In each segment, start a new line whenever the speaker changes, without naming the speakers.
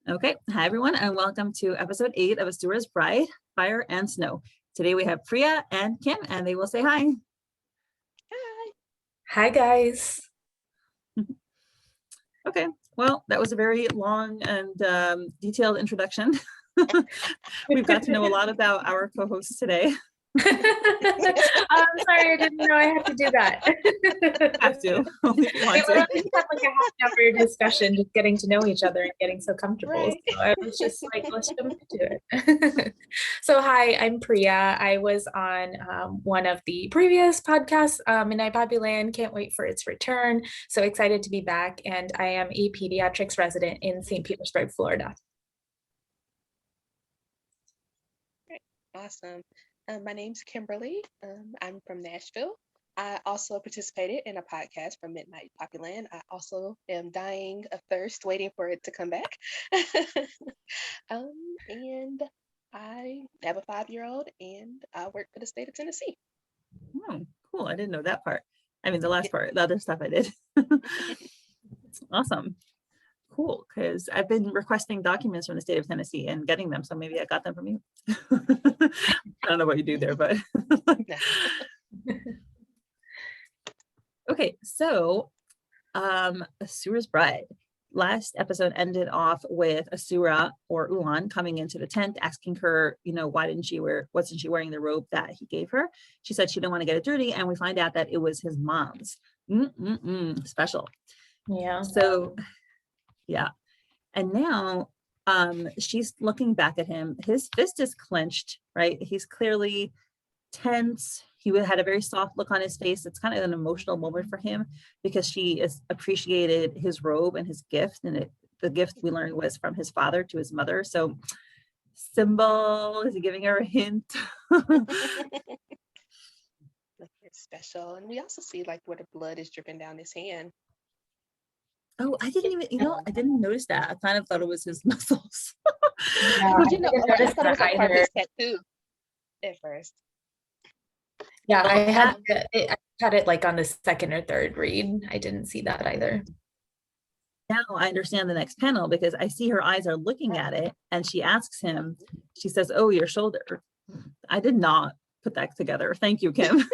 Okay, hi everyone, and welcome to episode 8 of Asura's Bride, Fire and Snow. Today we have Priya and Kim, and they will say hi.
Hi.
Hi, guys.
Okay, well, that was a very long and detailed introduction. We've got to know a lot about our co-hosts today.
I'm sorry, I didn't know I had to do that.
Have to. Only if you want to.
We had like a half-hour discussion, just getting to know each other and getting so comfortable.
Right.
So I was just like, let's jump into it. So hi, I'm Priya. I was on one of the previous podcasts in 𝗙𝗵𝗱𝗆. Can't wait for its return. So excited to be back. And I am a pediatrics resident in St. Petersburg, Florida.
Great. Awesome. My name's Kimberly. I'm from Nashville. I also participated in a podcast from 𝗦𝗂𝗽𝗆. I also am dying of thirst, waiting for it to come back. And I have a 5-year-old, and I work for the state of Tennessee.
Oh, cool. I didn't know that part. I mean, the last part, the other stuff I did. Awesome. Cool, because I've been requesting documents from the state of Tennessee and getting them, so maybe I got them from you. I don't know what you do there, but okay, so Asura's Bride. Last episode ended off with Asura, or Ulaan, coming into the tent, asking her, wasn't she wearing the robe that he gave her? She said she didn't want to get it dirty, and we find out that it was his mom's. Special.
Yeah.
So yeah, and now she's looking back at him. His fist is clenched, right? He's clearly tense. He had a very soft look on his face. It's kind of an emotional moment for him because she has appreciated his robe and his gift, and the gift we learned was from his father to his mother. So symbol, is he giving her a hint?
It's special. And we also see like where the blood is dripping down his hand.
Oh, I didn't even, I didn't notice that. I kind of thought it was his muscles.
Yeah,
I thought it was a part of his tattoo at first.
Yeah, I had it like on the second or third read. I didn't see that either.
Now I understand the next panel because I see her eyes are looking at it, and she asks him, she says, "Oh, your shoulder." I did not put that together. Thank you, Kim.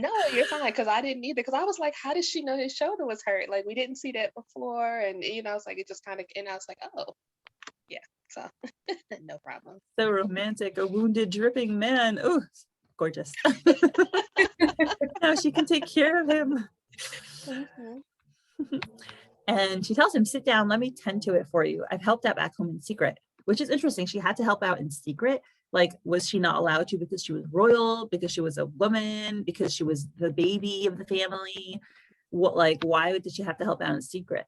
No, you're fine, because I didn't either, because I was like, how did she know his shoulder was hurt? Like, we didn't see that before, and I was like, it just kind of, and I was like, oh, yeah, so no problem.
So romantic, a wounded, dripping man. Oh, gorgeous. Now she can take care of him. And she tells him, sit down, let me tend to it for you. I've helped out back home in secret, which is interesting. She had to help out in secret. Like, was she not allowed to because she was royal, because she was a woman, because she was the baby of the family? Why did she have to help out in secret?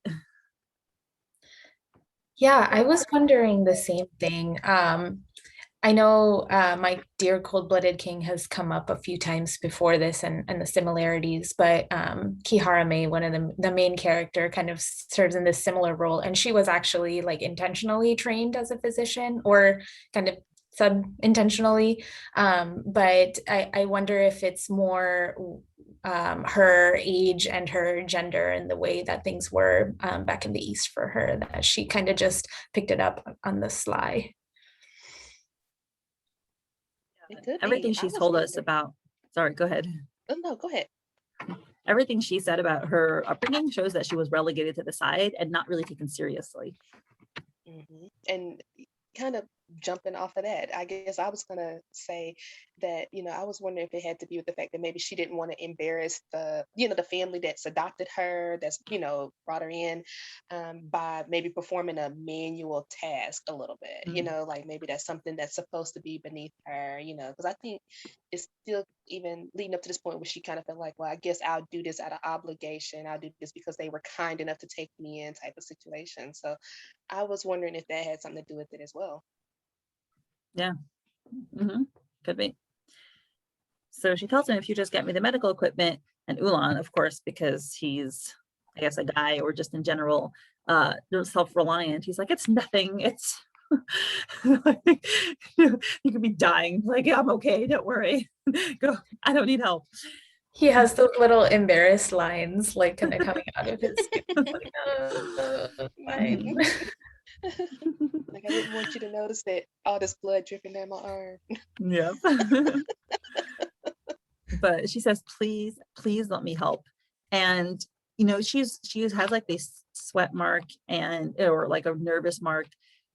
Yeah, I was wondering the same thing. I know my dear cold-blooded king has come up a few times before this and the similarities, but 𝗙𝗲𝗄𝗵, one of the main character, kind of serves in this similar role. And she was actually like intentionally trained as a physician, or kind of sub-intentionally. But I wonder if it's more her age and her gender and the way that things were back in the East for her, that she kind of just picked it up on the sly.
Everything she's told us about, sorry, go ahead.
Oh, no, go ahead.
Everything she said about her upbringing shows that she was relegated to the side and not really taken seriously.
And kind of jumping off of that, I guess I was gonna say that, I was wondering if it had to be with the fact that maybe she didn't want to embarrass the family that's adopted her, that's brought her in, by maybe performing a manual task a little bit. Like maybe that's something that's supposed to be beneath her, because I think it's still even leading up to this point where she kind of felt like, well, I guess I'll do this out of obligation, I'll do this because they were kind enough to take me in, type of situation. So I was wondering if that had something to do with it as well.
Yeah, could be. So she tells him, if you just get me the medical equipment, and Ulaan, of course, because he's, I guess, a guy, or just in general, self-reliant, he's like, it's nothing, it's you could be dying, like, I'm okay, don't worry, go, I don't need help.
He has those little embarrassed lines like kind of coming out of his skin. Like, fine.
Like, I didn't want you to notice that all this blood dripping down my arm.
Yeah. But she says, please, please let me help. And, you know, she has like this sweat mark or like a nervous mark.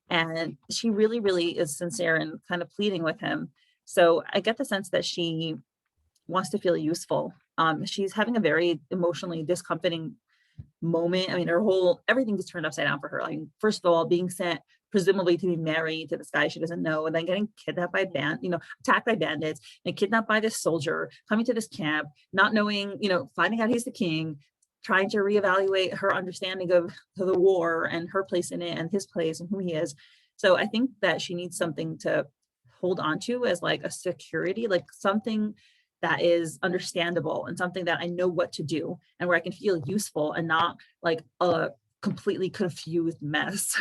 And she really, really is sincere and kind of pleading with him. So I get the sense that she wants to feel useful. She's having a very emotionally discomforting moment. I mean, everything is turned upside down for her. Like, first of all, being sent presumably to be married to this guy she doesn't know, and then getting kidnapped by attacked by bandits, and kidnapped by this soldier, coming to this camp, not knowing, finding out he's the king, trying to reevaluate her understanding of the war and her place in it and his place and who he is. So I think that she needs something to hold on to as like a security, like something that is understandable and something that I know what to do and where I can feel useful and not like a completely confused mess.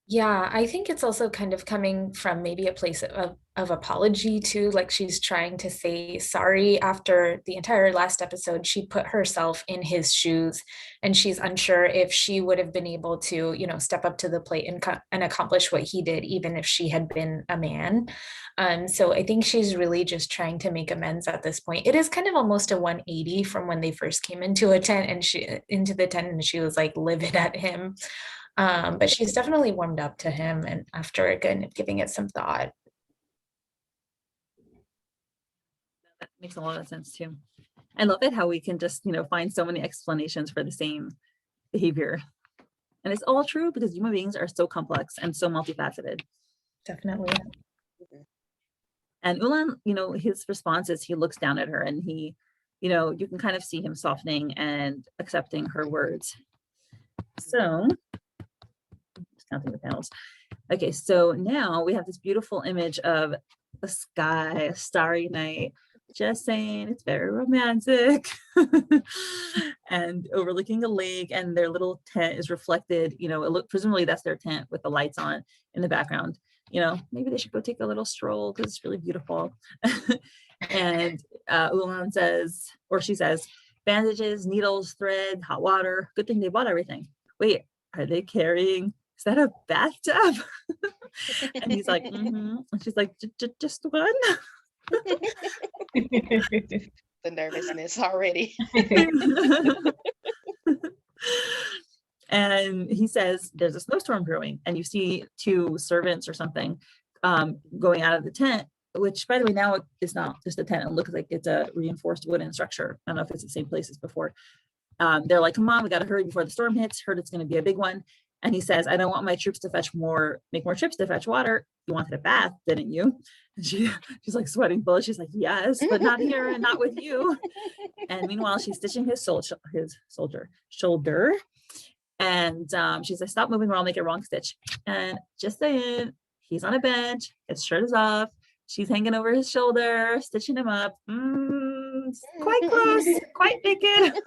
Yeah, I think it's also kind of coming from maybe a place of apology too. Like she's trying to say sorry after the entire last episode. She put herself in his shoes and she's unsure if she would have been able to, step up to the plate and accomplish what he did, even if she had been a man. So I think she's really just trying to make amends at this point. It is kind of almost a 180 from when they first came into the tent and she was like livid at him. But she's definitely warmed up to him and after again giving it some thought.
That makes a lot of sense too. I love it how we can just, find so many explanations for the same behavior. And it's all true because human beings are so complex and so multifaceted.
Definitely.
And Ulaan, his response is he looks down at her and he, you can kind of see him softening and accepting her words. So counting the panels. Okay, so now we have this beautiful image of a sky, a starry night. Just saying, it's very romantic. And overlooking a lake, and their little tent is reflected. Presumably that's their tent with the lights on in the background. Maybe they should go take a little stroll because it's really beautiful. And Ulaan says, or she says, bandages, needles, thread, hot water. Good thing they bought everything. Wait, are they carrying? Is that a bathtub? And he's like, mm-hmm. And she's like, just one.
The nervousness already.
And he says, there's a snowstorm brewing, and you see two servants or something going out of the tent, which, by the way, now it's not just a tent. It looks like it's a reinforced wooden structure. I don't know if it's the same place as before. They're like, come on, we got to hurry before the storm hits. Heard it's going to be a big one. And he says, I don't want my troops to make more trips to fetch water. You wanted a bath, didn't you? And she's like sweating bullets. She's like, yes, but not here and not with you. And meanwhile, she's stitching his shoulder. And she's like, stop moving or I'll make a wrong stitch. And just saying, he's on a bench, his shirt is off. She's hanging over his shoulder, stitching him up. Quite gross, quite naked.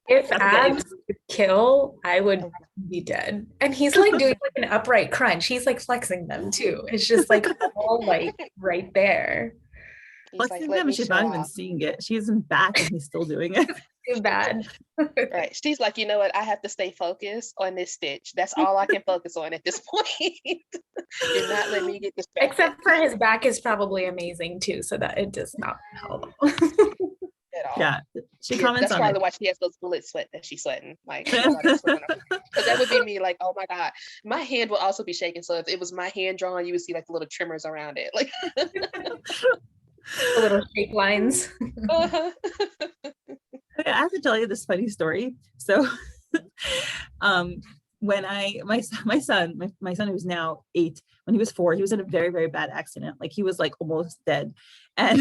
If abs could kill, I would be dead. And he's like doing like an upright crunch. He's like flexing them too. It's just like all like right there.
Flexing them, she's not even seeing it. She's in back and he's still doing it.
Too bad.
Right. She's like, you know what? I have to stay focused on this stitch. That's all I can focus on at this point. Do not let me get distracted.
Except for his back is probably amazing too, so that it does not help.
At all.
Yeah, she comments
that's
on
probably
it.
why she has those bullet sweat that she's sweating. Like, because that would be me. Like, oh my god, my hand will also be shaking. So if it was my hand drawn, you would see like the little tremors around it, like
The little shake lines.
uh-huh.
I have to tell you this funny story. So, when my son who's now 8, when he was 4, he was in a very, very bad accident. Like he was like almost dead. And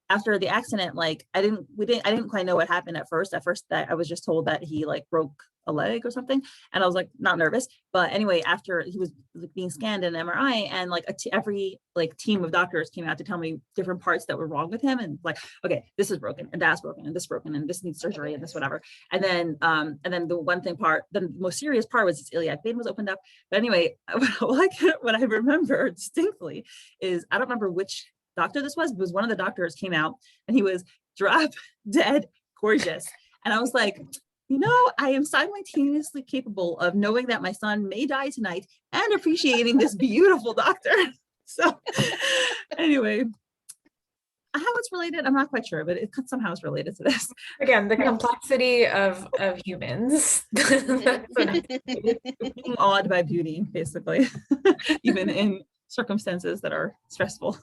after the accident, like I didn't quite know what happened at first. That I was just told that he like broke a leg or something, and I was like not nervous. But anyway, after he was like, being scanned in an MRI, and like every like team of doctors came out to tell me different parts that were wrong with him, and like, okay, this is broken, and that's broken, and this broken, and this needs surgery, and this whatever. And then the most serious part was his iliac vein was opened up. But anyway, what I remember distinctly is I don't remember which doctor this was, because one of the doctors came out and he was drop dead gorgeous. And I was like, you know, I am simultaneously capable of knowing that my son may die tonight and appreciating this beautiful doctor. So anyway, how it's related, I'm not quite sure, but it somehow is related to this.
Again, the complexity of humans. That's what
Being awed by beauty, basically, even in circumstances that are stressful.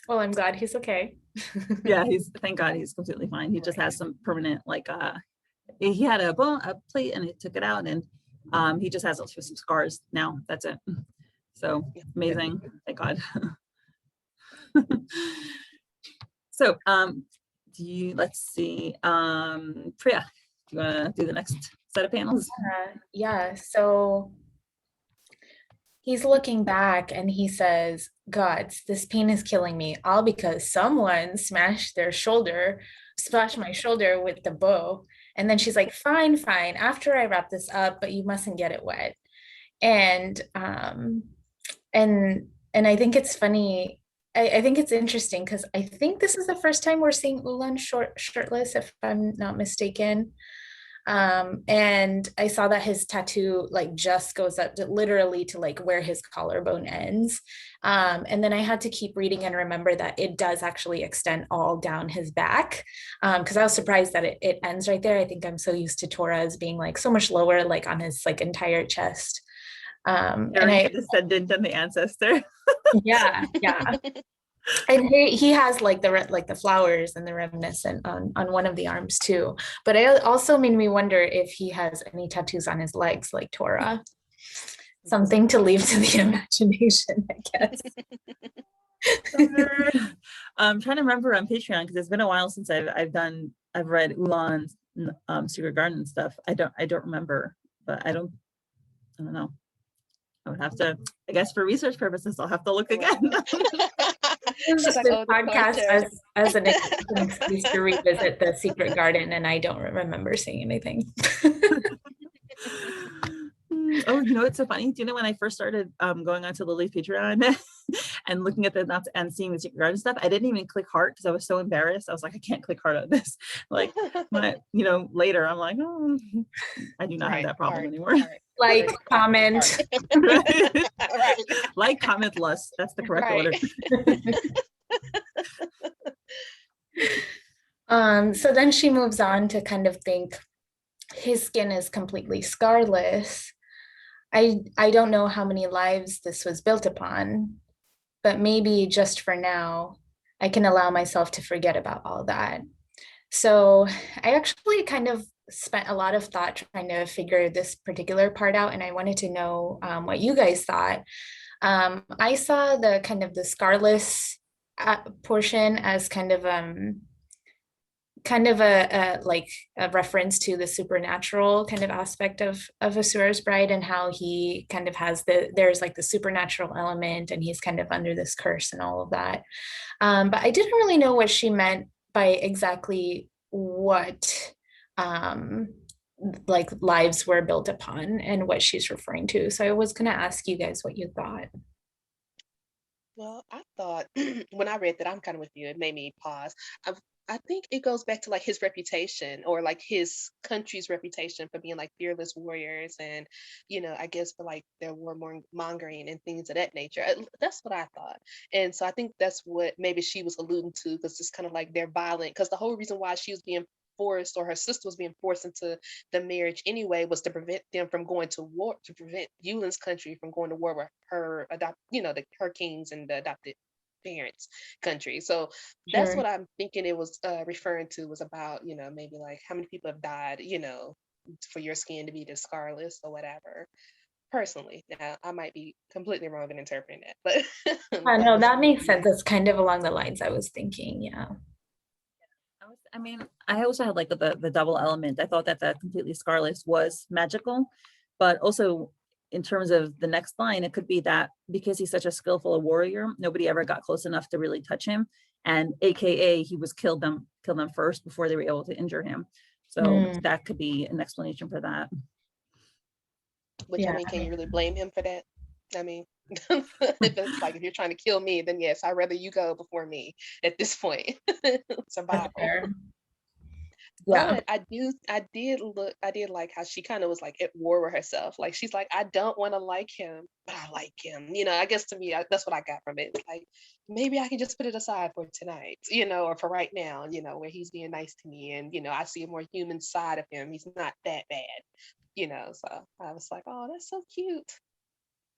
Well, I'm glad he's okay.
Yeah, thank God he's completely fine. He just has some permanent, like, he had a plate and he took it out, and he just has some scars now. That's it. So amazing, thank God. So let's see, Priya, do you want to do the next set of panels?
Yeah, so he's looking back and he says, "Gods, this pain is killing me, all because someone smashed my shoulder with the bow." And then she's like, fine, after I wrap this up, but you mustn't get it wet. And I think it's funny. I think it's interesting because I think this is the first time we're seeing Ulaan shirtless, if I'm not mistaken. And I saw that his tattoo like just goes up to, literally to like where his collarbone ends. And then I had to keep reading and remember that it does actually extend all down his back. Because I was surprised that it ends right there. I think I'm so used to Torah's being like so much lower, like on his like entire chest.
And I descendant and the ancestor.
Yeah. And he has like the flowers and the reminiscent on one of the arms too. But it also made me wonder if he has any tattoos on his legs like Torah. Something to leave to the imagination, I guess.
I'm trying to remember on Patreon, because it's been a while since I've read Ulaan's Secret Garden stuff. I don't remember, but I don't know. I would have to, I guess for research purposes, I'll have to look again.
This podcast as an excuse to revisit the Secret Garden, and I don't remember seeing anything.
Oh, you know, it's so funny. Do you know when I first started going onto Lily's Patreon and looking at the and seeing the Secret Garden stuff, I didn't even click heart because I was so embarrassed. I was like, I can't click heart on this. Like, later I'm like, oh, I do not have that problem anymore.
Like, comment.
Right. Like, comment, lust. That's the correct order.
So then she moves on to kind of think his skin is completely scarless. I don't know how many lives this was built upon, but maybe just for now, I can allow myself to forget about all that. So I actually kind of spent a lot of thought trying to figure this particular part out, and I wanted to know what you guys thought. I saw the kind of the scarless portion as kind of a reference to the supernatural kind of aspect of Asura's bride, and how he kind of has there's like the supernatural element, and he's kind of under this curse and all of that. But I didn't really know what she meant by exactly what like lives were built upon and what she's referring to. So I was going to ask you guys what you thought.
Well, I thought when I read that, I'm kind of with you. It made me pause. I think it goes back to like his reputation, or like his country's reputation for being like fearless warriors, and I guess for like their warmongering and things of that nature. That's what I thought, and so I think that's what maybe she was alluding to, because it's kind of like they're violent. Because the whole reason why she was being forced, or her sister was being forced into the marriage anyway, was to prevent them from going to war, to prevent Ulaan's country from going to war with her her kings and the adopted parents' country. So that's what I'm thinking it was referring to, was about, maybe like how many people have died, for your skin to be this scarless or whatever. Personally, now I might be completely wrong in interpreting that, but
no, that makes sense. That's kind of along the lines I was thinking. Yeah.
I also had like the double element. I thought that the completely scarless was magical, but also in terms of the next line, it could be that because he's such a skillful warrior, nobody ever got close enough to really touch him, and AKA he was killed them first before they were able to injure him. So that could be an explanation for that.
Which, can you really blame him for that? If it's like, if you're trying to kill me, then yes, I'd rather you go before me at this point.
That's
Survival.
fair. Yeah.
But I did like how she kind of was like at war with herself. Like she's like, I don't want to like him, but I like him. I guess to me, that's what I got from it. It's like, maybe I can just put it aside for tonight, or for right now, where he's being nice to me. And, I see a more human side of him. He's not that bad, so I was like, oh, that's so cute.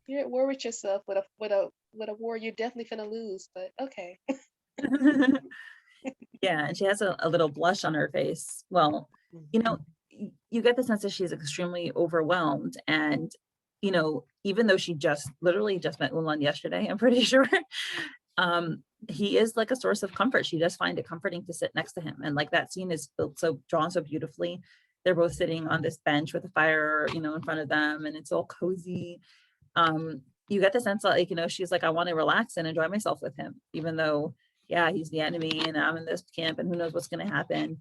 You're at war with yourself with a war you're definitely gonna lose, but okay.
Yeah, and she has a little blush on her face. Well, you get the sense that she's extremely overwhelmed. And, even though she literally just met Ulaan yesterday, I'm pretty sure, he is like a source of comfort. She does find it comforting to sit next to him. And like that scene is drawn so beautifully. They're both sitting on this bench with a fire, in front of them, and it's all cozy. You get the sense that, like, she's like, I want to relax and enjoy myself with him, even though, yeah, he's the enemy and I'm in this camp and who knows what's going to happen.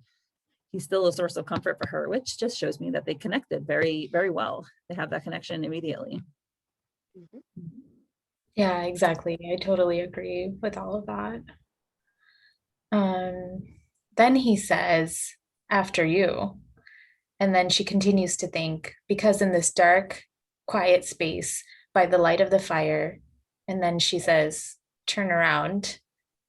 He's still a source of comfort for her, which just shows me that they connected very, very well. They have that connection immediately.
Yeah, exactly. I totally agree with all of that. Then he says, after you. And then she continues to think, because in this dark, quiet space by the light of the fire. And then she says, turn around.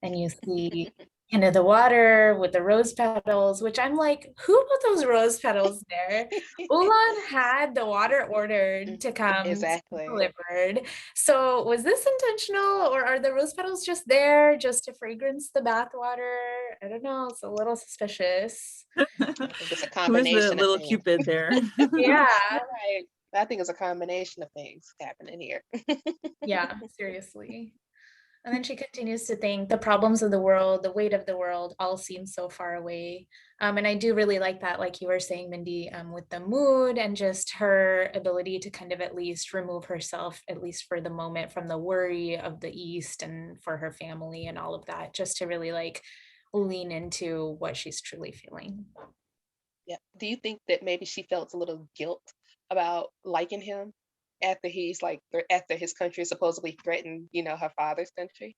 And you see into the water with the rose petals, which I'm like, who put those rose petals there? Ulaan had the water ordered to come delivered. So was this intentional, or are the rose petals just there just to fragrance the bath water? I don't know. It's a little suspicious.
I think it's a combination.
Who's the little Cupid there?
Yeah.
Right. I think it's a combination of things happening here.
Yeah, seriously. And then she continues to think the problems of the world, the weight of the world all seem so far away. And I do really like that, like you were saying, Mindy, with the mood and just her ability to kind of at least remove herself, at least for the moment, from the worry of the East and for her family and all of that, just to really like lean into what she's truly feeling.
Yeah. Do you think that maybe she felt a little guilt about liking him after his country supposedly threatened, her father's country?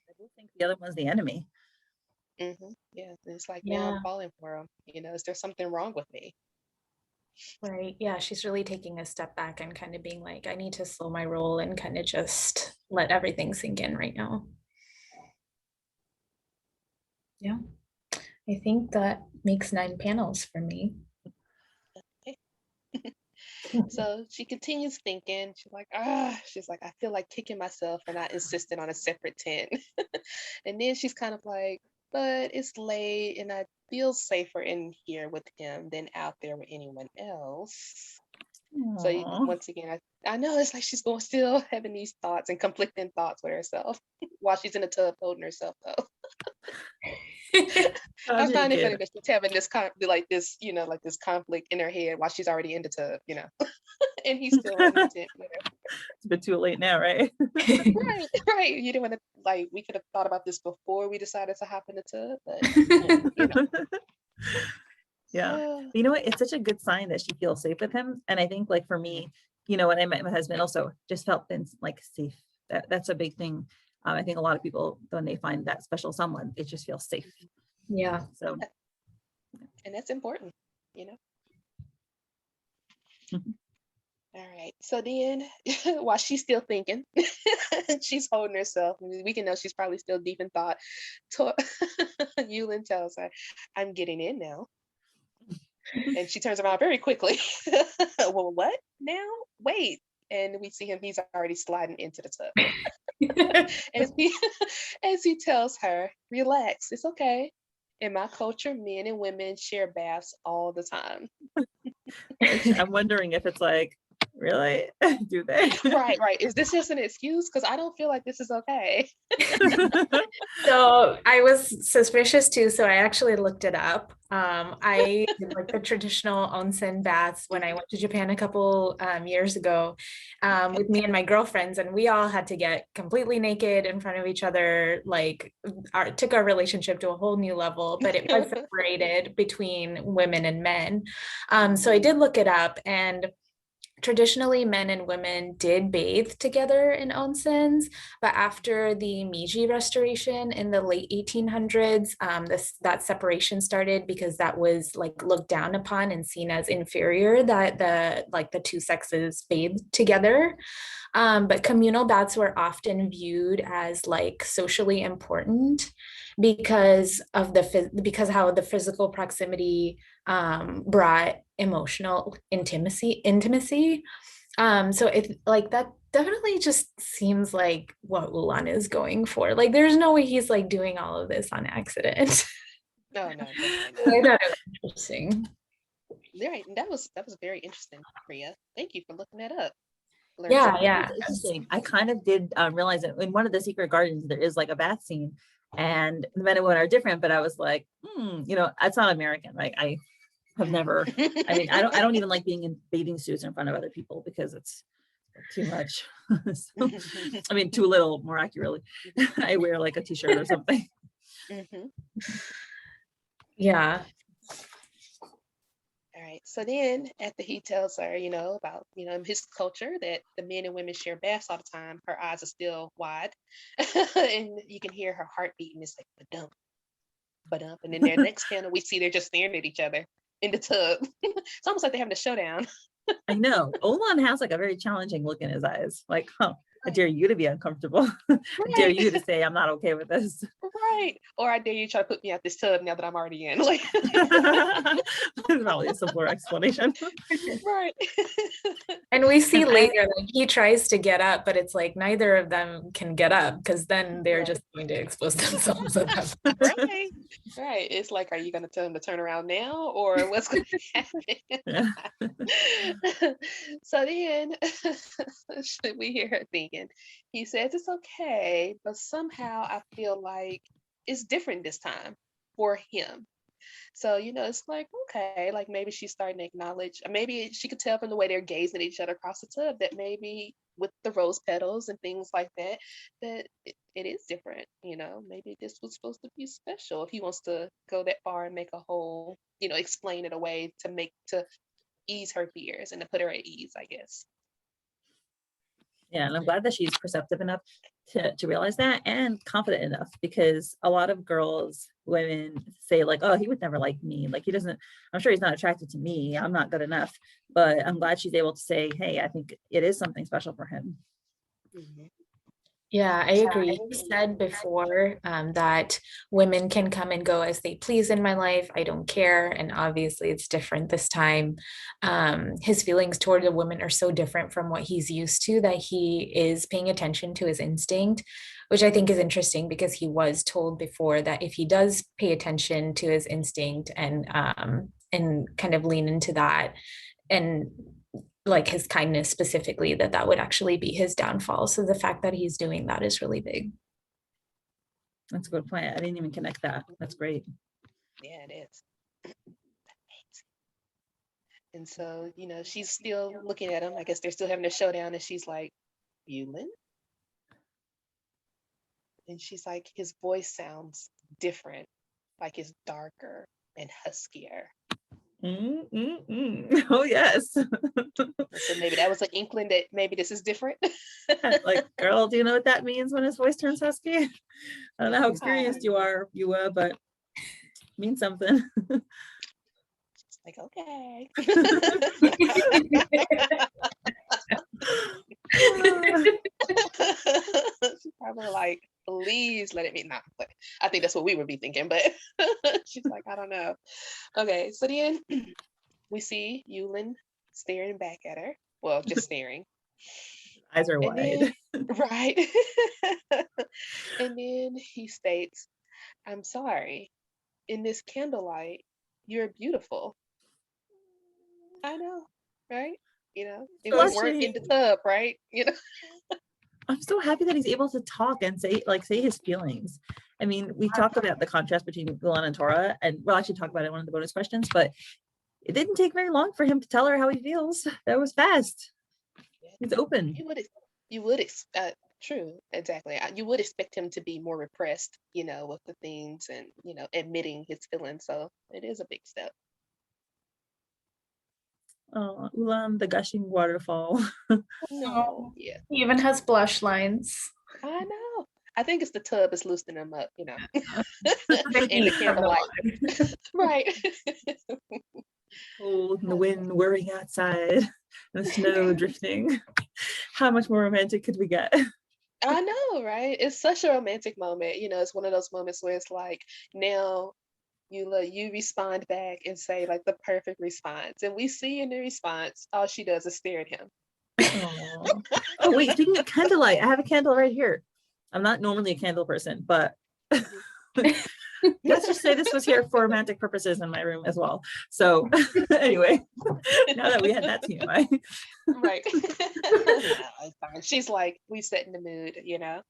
I do think the other one's the enemy.
Yeah, it's like, now I'm falling for him. Is there something wrong with me?
Right. Yeah, she's really taking a step back and kind of being like, I need to slow my roll and kind of just let everything sink in right now. Yeah, I think that makes 9 panels for me.
So she continues thinking. She's like, I feel like kicking myself for not insisting on a separate tent. And then she's kind of like, but it's late and I feel safer in here with him than out there with anyone else. Aww. So once again, I know it's like she's still having these thoughts and conflicting thoughts with herself while she's in the tub holding herself though. I find it funny that she's having this this conflict in her head while she's already in the tub, and he's still in the tent.
It's a bit too late now, right?
right. You didn't want to we could have thought about this before we decided to hop in the tub, but
Yeah. You know what? It's such a good sign that she feels safe with him. And I think like for me, when I met my husband, also just felt like safe. That's a big thing. I think a lot of people, when they find that special someone, it just feels safe.
Yeah.
So,
and that's important, All right. So then, while she's still thinking, she's holding herself. We can know she's probably still deep in thought. Ulaan tells her, "I'm getting in now," and she turns around very quickly. Well, what now? Wait. And we see him, he's already sliding into the tub. as he tells her, relax, it's okay. In my culture, men and women share baths all the time.
I'm wondering if it's like, really? Do they?
Right. Is this just an excuse? Because I don't feel like this is okay.
So I was suspicious too. So I actually looked it up. I did like the traditional onsen baths when I went to Japan a couple years ago with me and my girlfriends, and we all had to get completely naked in front of each other, like took our relationship to a whole new level, but it was separated between women and men. So I did look it up, and traditionally men and women did bathe together in onsens, but after the Meiji Restoration in the late 1800s, that separation started because that was like looked down upon and seen as inferior, that the two sexes bathed together. But communal baths were often viewed as like socially important because of because how the physical proximity brought emotional intimacy. So it like that definitely just seems like what Ulaan is going for. Like there's no way he's like doing all of this on accident.
No, definitely
I
not.
thought it was interesting.
Right, and that was very interesting, Priya. Thank you for looking that up. Learned
Yeah,
something.
yeah.
It's interesting. I kind of did realize that in one of the secret gardens, there is like a bath scene and the men and women are different, but I was like, that's not American, right? I have never, I mean, I don't even like being in bathing suits in front of other people because it's too much. So, I mean, too little, more accurately. I wear like a t-shirt or something.
Yeah.
All right. So then after he tells her, about, in his culture that the men and women share baths all the time, her eyes are still wide. And you can hear her heart beating. It's like, ba-dump, ba-dump. And then their next panel, we see they're just staring at each other in the tub. It's almost like they're having a showdown.
I know. Ulaan has like a very challenging look in his eyes. Like, I dare you to be uncomfortable. I dare you to say, I'm not okay with this.
Right. Or I dare you try to put me out this tub now that I'm already in. Like,
probably a simpler explanation.
Right.
And we see later like he tries to get up, but it's like neither of them can get up because then they're just going to expose themselves.
Right. Right. It's like, are you going to tell him to turn around now or what's going to happen?
Yeah.
So then we hear her thinking, he says it's okay, but somehow I feel like it's different this time for him. So, it's like, okay, like maybe she's starting to acknowledge, maybe she could tell from the way they're gazing at each other across the tub that maybe with the rose petals and things like that, that it is different, maybe this was supposed to be special if he wants to go that far and make a whole, explain it away to ease her fears and to put her at ease, I guess.
Yeah, and I'm glad that she's perceptive enough to realize that and confident enough, because a lot of women say like, oh, he would never like me. Like I'm sure he's not attracted to me. I'm not good enough. But I'm glad she's able to say, hey, I think it is something special for him.
Yeah, I agree. You said before that women can come and go as they please in my life. I don't care. And obviously it's different this time. His feelings toward a woman are so different from what he's used to that he is paying attention to his instinct, which I think is interesting because he was told before that if he does pay attention to his instinct and kind of lean into that and like his kindness specifically, that would actually be his downfall. So the fact that he's doing that is really big.
That's a good point. I didn't even connect that. That's great.
Yeah, it is. And so, she's still looking at him. I guess they're still having a showdown, and she's like, Ulaan? And she's like, his voice sounds different, like it's darker and huskier.
Oh yes.
So maybe that was an inkling that maybe this is different.
Like, girl, do you know what that means when his voice turns husky? I don't know how experienced you are, Yuwa, but it means something.
Like, okay. She's probably like, please let it be. Not, but I think that's what we would be thinking, but she's like, I don't know. Okay, so then we see Ulaan staring back at her. Well, just staring.
Eyes are wide.
Right. And then he states, I'm sorry. In this candlelight, you're beautiful. I know, right? If we weren't in the tub, right?
I'm so happy that he's able to talk and say his feelings. I mean, we talk about the contrast between Ulaan and Torah, and we'll actually talk about it in one of the bonus questions, but it didn't take very long for him to tell her how he feels. That was fast. He's open.
You would true, exactly. You would expect him to be more repressed, with the things and, admitting his feelings. So it is a big step.
Oh, Ulaan, the gushing waterfall.
No, yeah,
He even has blush lines.
I know. I think it's the tub is loosening them up, you know,
The
and the
heat from the
candlelight.
water.
Right.
Cold and the wind whirring outside, and the snow drifting. How much more romantic could we get?
I know, right? It's such a romantic moment. You know, it's one of those moments where it's like, now you respond back and say like the perfect response. And we see in the response, all she does is stare at him.
Oh, oh wait, speaking of candlelight, I have a candle right here. I'm not normally a candle person, but let's just say this was here for romantic purposes in my room as well. So anyway, now that we had that TMI.
Right. No, it's fine. She's like, we set in the mood, you know.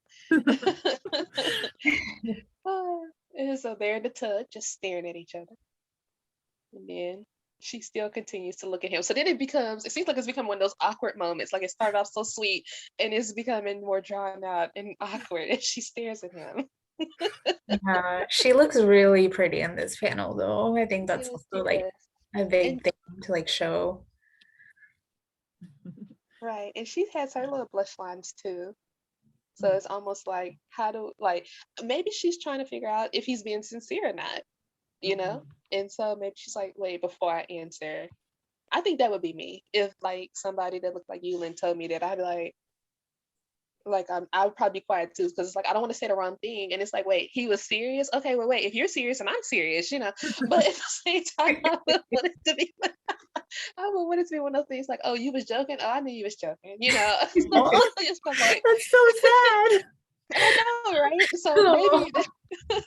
And so they're in the tub, just staring at each other. And then she still continues to look at him. So then it seems like it's become one of those awkward moments. Like it started off so sweet and it's becoming more drawn out and awkward as she stares at him.
Yeah, she looks really pretty in this panel though. I think that's
Yes,
also
she
like
does.
a big
And
thing to like show.
right. And she has her little blush lines too. So it's almost like maybe she's trying to figure out if he's being sincere or not, you know? And so maybe she's like, wait, before I answer. I think that would be me. If like somebody that looked like Ulaan told me that, I'd be like I would probably be quiet too, because it's like I don't want to say the wrong thing. And it's like, wait, he was serious? Okay, well, wait, if you're serious and I'm serious, you know. But at the same time, I would want it to be I would want it to be one of those things like, oh, you was joking? Oh, I knew you was joking, you know.
Oh,
Just like,
that's so sad.
I know, right? So
Oh.
maybe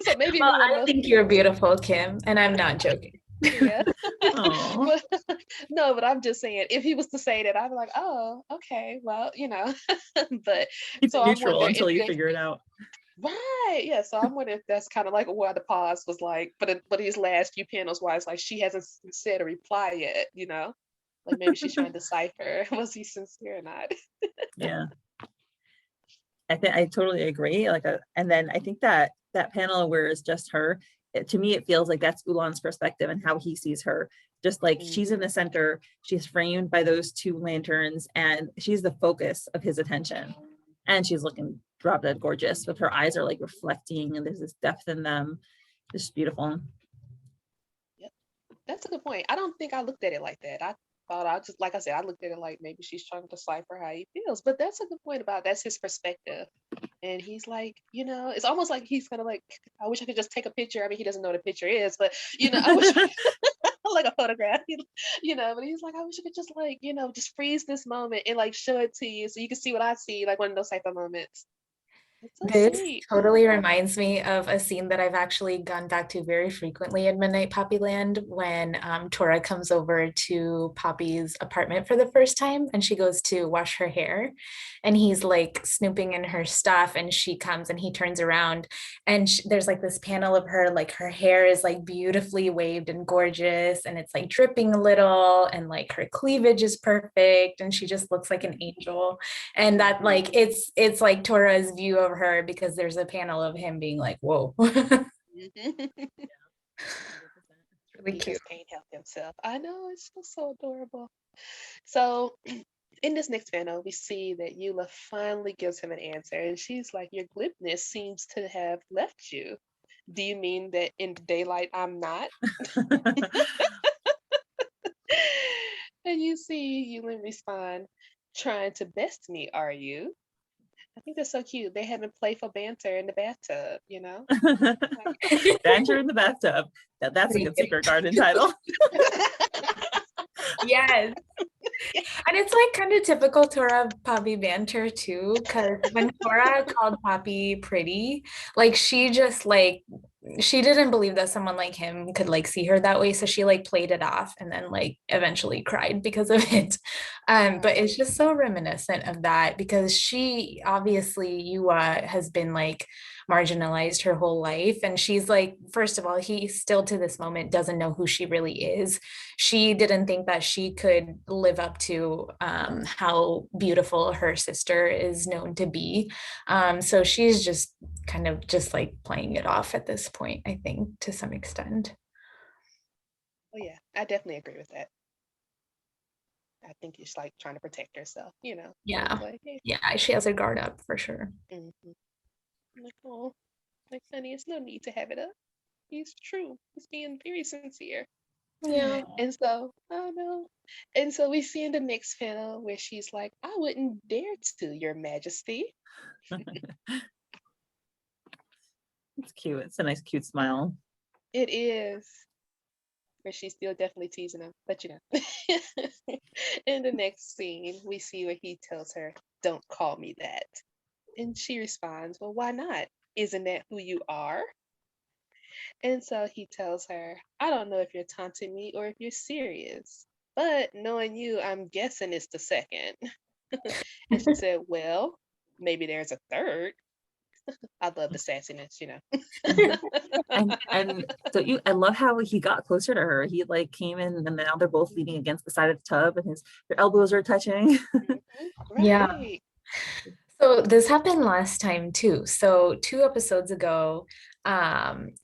so maybe
Well,
one of
I
those
think
things.
you're beautiful, Kim, and I'm not joking.
Yeah.
Oh,
But no, but I'm just saying, if he was to say that, I'd be like, oh, okay, well, you know. But
keep
so
it
I'm
neutral
wondering if
until you
they
figure it out.
right, yeah. So I'm wondering if that's kind of like why the pause was like, but these last few panels where it's like she hasn't said a reply yet, you know, like maybe she's trying to decipher was he sincere or not.
Yeah, I think I totally agree. And then I think that that panel where it's just her, to me, it feels like that's Ulaan's perspective and how he sees her. Just like she's in the center, she's framed by those two lanterns, and she's the focus of his attention. And she's looking drop dead gorgeous, with her eyes are like reflecting, and there's this depth in them. It's just beautiful.
Yep, that's a good point. I don't think I looked at it like that. I thought I just like I said, I looked at it like maybe she's trying to decipher how he feels. But that's a good point about that's his perspective. And he's like, you know, it's almost like he's kind of like, I wish I could just take a picture. I mean, he doesn't know what a picture is, but you know, I wish like a photograph, you know, but he's like, I wish I could just like, you know, just freeze this moment and like show it to you so you can see what I see, like one of those type of moments. It's so
This
sweet.
totally reminds me of a scene that I've actually gone back to very frequently in Midnight Poppy Land when Tora comes over to Poppy's apartment for the first time and she goes to wash her hair and he's like snooping in her stuff and she comes and he turns around and there's like this panel of her, like her hair is like beautifully waved and gorgeous and it's like dripping a little and like her cleavage is perfect and she just looks like an angel. And that like it's like Tora's view of her because there's a panel of him being like, whoa.
Mhm.
Really
He
cute.
just can't help himself. I know, it's so adorable. So in this next panel, we see that Eula finally gives him an answer, and she's like, your glibness seems to have left you. Do you mean that in the daylight I'm not? And you see Eula respond, trying to best me, are you? I think that's so cute. They having playful banter in the bathtub, you know?
Banter in the bathtub. That's a good Secret Garden title.
Yes. And it's like kind of typical Tora Poppy banter too, because when Tora called Poppy pretty, like she just like she didn't believe that someone like him could like see her that way, so she like played it off and then like eventually cried because of it. But it's just so reminiscent of that because she obviously Yuwa has been like marginalized her whole life, and she's like, first of all, he still to this moment doesn't know who she really is. She didn't think that she could live up to how beautiful her sister is known to be. So she's just kind of just like playing it off at this point, I think, to some extent.
Oh yeah, I definitely agree with that. I think she's like trying to protect herself, you know.
Yeah.
Like, hey.
Yeah, she has her guard up for sure.
Like, oh, like, honey, it's no need to have it up. He's true. He's being very sincere.
Yeah.
And so, oh no. And so we see in the next panel where she's like, I wouldn't dare to, Your Majesty.
It's cute. It's a nice, cute smile.
It is. But she's still definitely teasing him, but you know. In the next scene, we see where he tells her, don't call me that. And she responds, well, why not? Isn't that who you are? And so he tells her, I don't know if you're taunting me or if you're serious, but knowing you, I'm guessing it's the second. And she said, well, maybe there's a third. I love the sassiness, you know.
And so I love how he got closer to her. He like came in and now they're both leaning against the side of the tub and their elbows are touching.
Right.
Yeah. So this happened last time too. So 2 episodes ago,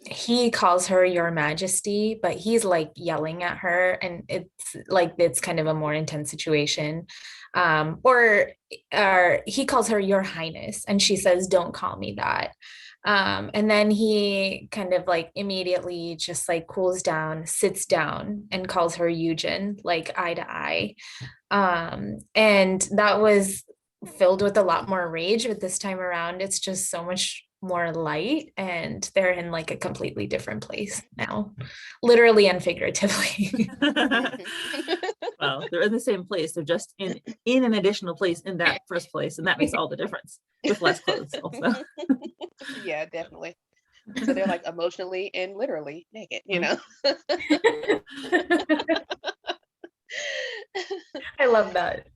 he calls her Your Majesty, but he's like yelling at her, and it's kind of a more intense situation. Or he calls her Your Highness, and she says, don't call me that. And then he kind of like immediately just like cools down, sits down, and calls her Eugen, like eye to eye. And that was filled with a lot more rage, but this time around it's just so much more light, and they're in like a completely different place now, literally and figuratively.
Well, they're in the same place. They're just in an additional place in that first place, and that makes all the difference with less clothes also.
Yeah, definitely. So they're like emotionally and literally naked, you know.
I love that.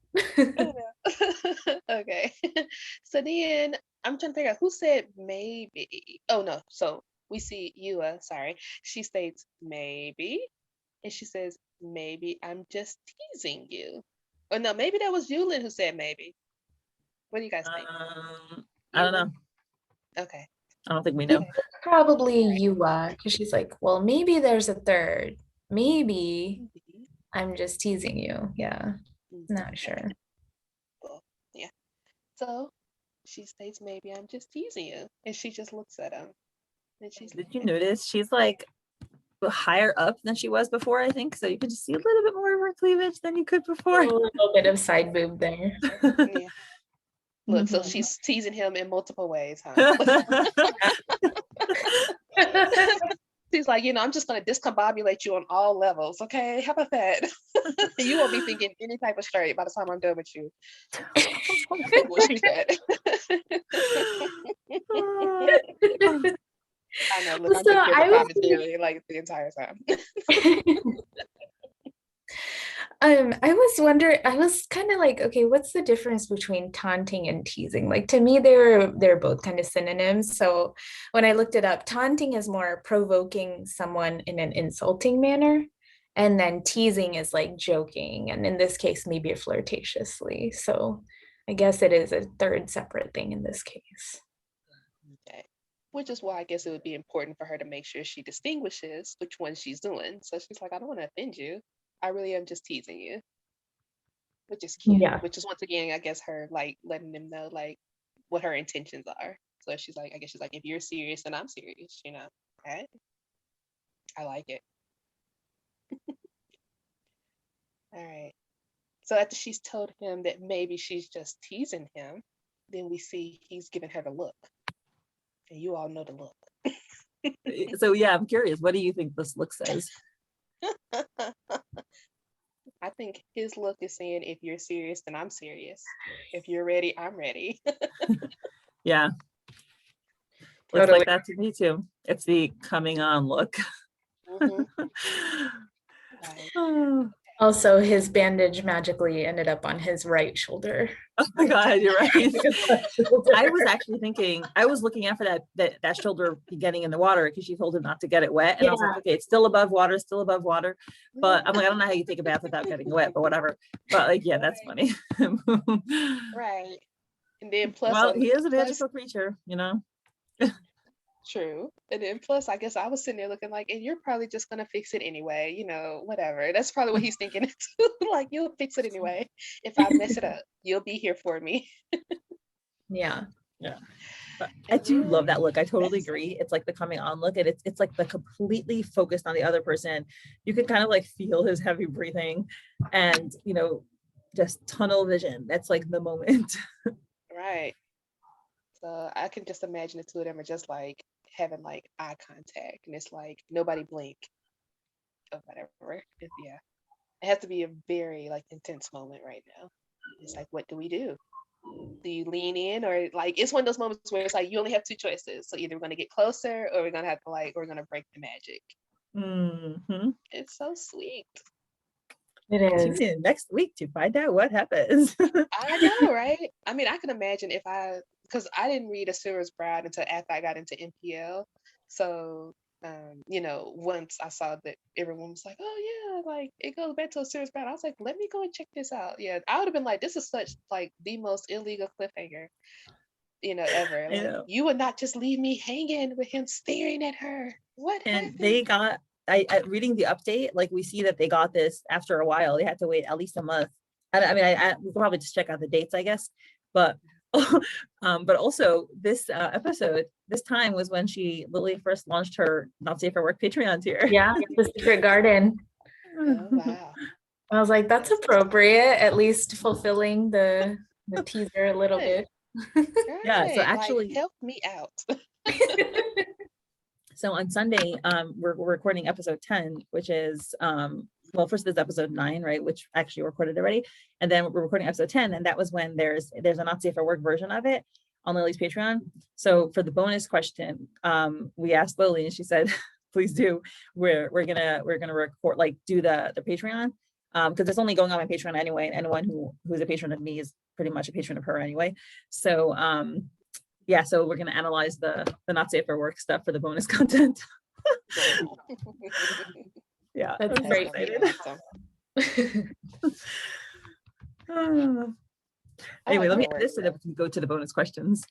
Okay. So then I'm trying to figure out who said maybe. Oh no. So we see Yuwa, sorry. She states maybe. And she says, maybe I'm just teasing you. Oh no, maybe that was Ulaan who said maybe. What do you guys think?
I don't know.
Okay.
I don't think we know.
Okay.
Probably Yuwa, because she's like, well, maybe there's a third. Maybe I'm just teasing you. Yeah. Not sure.
Cool. Yeah. So she states, maybe I'm just teasing you. And she just looks at him. And she's
Did
like,
you notice she's like higher up than she was before, I think? So you could just see a little bit more of her cleavage than you could before.
A little bit of side boob there.
yeah. Look, so she's teasing him in multiple ways, huh? She's like, I'm just going to discombobulate you on all levels. Okay, how about that? You won't be thinking any type of straight by the time I'm done with you. That's what she said. I know. Look,
So
I'm commentary like the entire time.
I was kind of like, okay, what's the difference between taunting and teasing? Like, to me, they're both kind of synonyms. So when I looked it up, taunting is more provoking someone in an insulting manner, and then teasing is like joking, and in this case, maybe flirtatiously. So I guess it is a third separate thing in this case.
Okay. Which is why I guess it would be important for her to make sure she distinguishes which one she's doing. So she's like, I don't want to offend you. I really am just teasing you, which is cute.
Yeah.
Which is once again, I guess, her like letting them know like what her intentions are. So she's like, if you're serious, then I'm serious, Okay. I like it. All right. So after she's told him that maybe she's just teasing him, then we see he's giving her the look. And you all know the look.
So yeah, I'm curious. What do you think this look says?
I think his look is saying, if you're serious, then I'm serious. If you're ready, I'm ready.
Yeah. Looks like that to me too. It's the coming on look.
Right.
Also, his bandage magically ended up on his right shoulder.
Oh my God, you're right. I was actually thinking, I was looking out for that shoulder getting in the water because she told him not to get it wet. And I was like, okay, it's still above water, still above water. But I'm like, I don't know how you take a bath without getting wet, but whatever. But like, yeah, that's funny.
Right. And then plus,
well, he is a magical creature,
True. And then plus, I guess I was sitting there looking like, and you're probably just gonna fix it anyway, whatever. That's probably what he's thinking too. Like, you'll fix it anyway. If I mess it up, you'll be here for me.
Yeah.
Yeah. But I
And
do love
then
that look. I totally
that's
agree. It's like the coming on look, and it's like the completely focused on the other person. You can kind of like feel his heavy breathing and just tunnel vision. That's like the moment.
right. So I can just imagine the two of them are just like having like eye contact, and it's like nobody blink or whatever. Yeah, it has to be a very like intense moment right now. It's like, what do we do? Do you lean in, or like it's one of those moments where it's like you only have two choices. So either we're gonna get closer, or we're gonna have to we're gonna break the magic.
Mm-hmm.
It's so sweet.
It is.
Tune in next week to find out what happens.
I know, right? I mean, I can imagine because I didn't read Asura's Bride until after I got into NPL. So, once I saw that everyone was like, oh yeah, like it goes back to Asura's Bride, I was like, let me go and check this out. Yeah, I would have been like, this is such like the most illegal cliffhanger, ever.
I
Like,
know.
you would not just leave me hanging with him staring at her. What
And
happened?
they got, reading the update, like we see that they got this after a while. They had to wait at least a month. We could probably just check out the dates, I guess. But but also this episode, this time was when Lily first launched her Not Safe for Work Patreon tier.
Yeah, the Secret Garden.
Oh, wow.
I was like, that's appropriate, at least fulfilling the teaser a little bit.
Yeah, so
Right,
actually,
like, help me out.
so on Sunday, we're recording episode 10, which is well, first there's episode 9, right, which actually recorded already, and then we're recording episode 10, and that was when there's a Not Safe for Work version of it on Lily's Patreon. So for the bonus question, we asked Lily, and she said, "Please do. We're gonna record, like, do the Patreon, because it's only going on my Patreon anyway. And anyone who's a patron of me is pretty much a patron of her anyway. So yeah, so we're gonna analyze the Not Safe for Work stuff for the bonus content." Yeah,
That's
I'm so
great.
excited.
I
Anyway,
like
let me
her
add this
work,
so that we can go to the bonus questions.